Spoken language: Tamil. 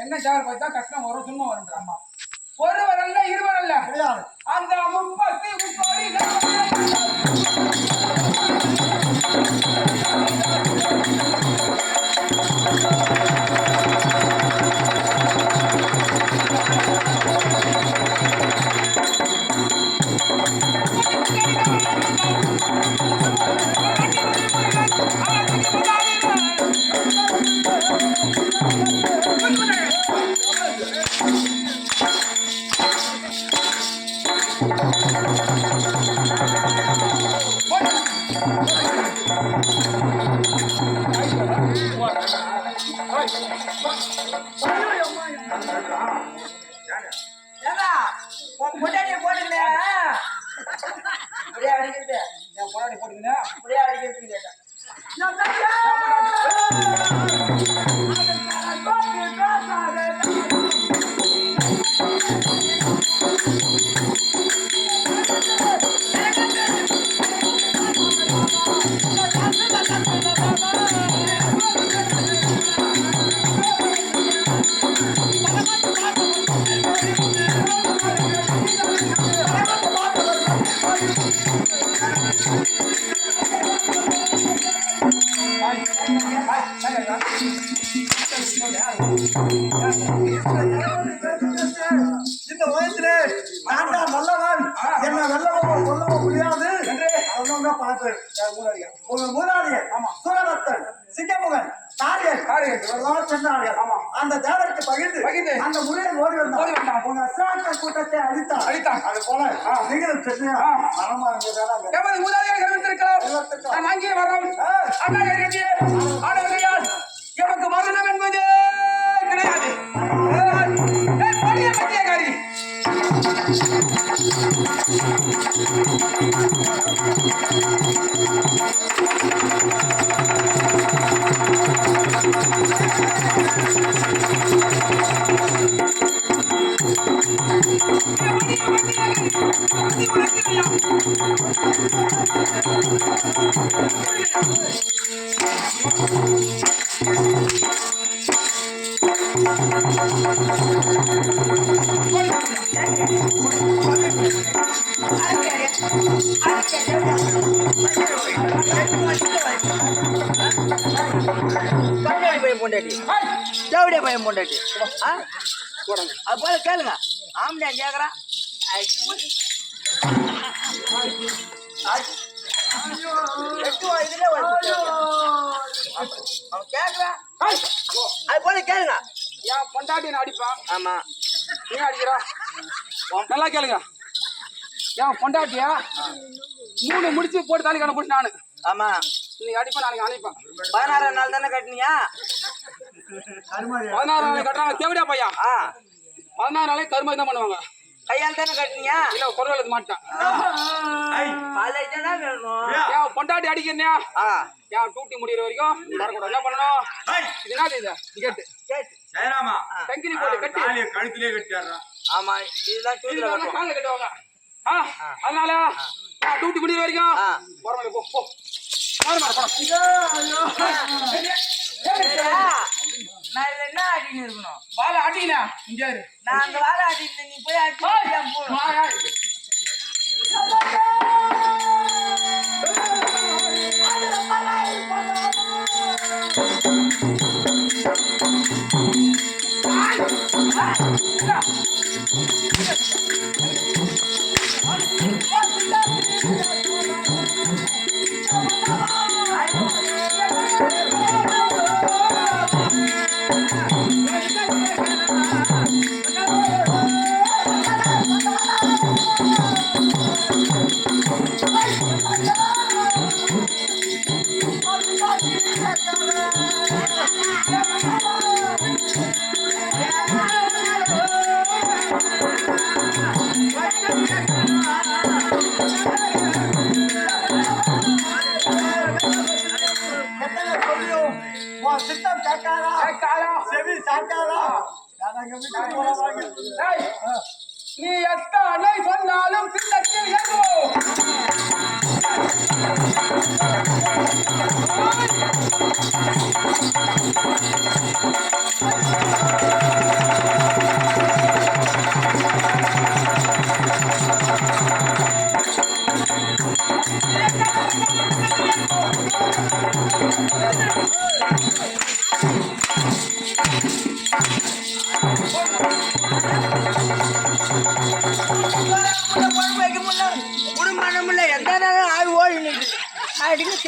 என்ன ஜார் பார்த்தா கஷ்டம் வரும் சும்மா வரும்ன்றாமா ஒருவர் அல்ல இருவர் அல்ல அந்த அந்த தேவருக்கு பகிர்ந்து அந்த முறையில் ஓடி வந்தான் உங்க அசுராக்கள் கூட்டத்தை அழித்தான் அது போல நீங்களும் சென்னையா மரமா அங்கே வரோம் எமக்கு மரணம் என்பது கிடையாது பத்தியகாரி தேவடியா பையன் பொண்டாட்டி அது போல கேளுங்க ஆம்படியா கேக்குறான் கேக்குறான் அது போல கேளுங்க என் பொண்டாட்டி அடிப்பான் ஆமா நீ அடிக்கிறா நல்லா கேளுங்க என் பொண்டாட்டியா 3 முடிச்சு போட்டு தாலி கணக்கு நானு ஆமா நீ அடிப்பா நாளைக்கு அனுப்பேன் 16 நாள் தானே கட்டினியா 16 நாளைக்கு கட்டுறாங்க தேவடியா பையா 16 நாளைக்கு கருமாதி தான் பண்ணுவாங்க கையால் தானே கட்டினியா இல்ல குரல் எழுத மாட்டேன் என் பொண்டாட்டி அடிக்கிறேன் என் டூட்டி முடிகிற வரைக்கும் வரக்கூடாது என்ன பண்ணணும் இது என்ன இது கேட்டு தங்கிரி போட்டு கட்டி கழுத்திலே கட்டிடுறான் ஆமா இதுதான் கால கட்டுவாங்க அதனால டூட்டி முடிகிற வரைக்கும் வரணும் போ நான் இதுல என்ன ஆட்டின்னு இருக்கணும் வாழை ஆட்டினா இங்க நான் அந்த வாழை ஆட்டிட்டு நீ போய் ஆட்டி போணும் பார்க்காதா எனக்கு வீட்டுக்கு போற வாங்க டேய், நீ எத்தனை சொன்னாலும் சின்னத்தில் எதுவும் குழம்பு வைக்க முடியல குடும்பம் பண்ண முடியல எந்த நேரம் ஆள் ஓடி நிற்குது அடிக்க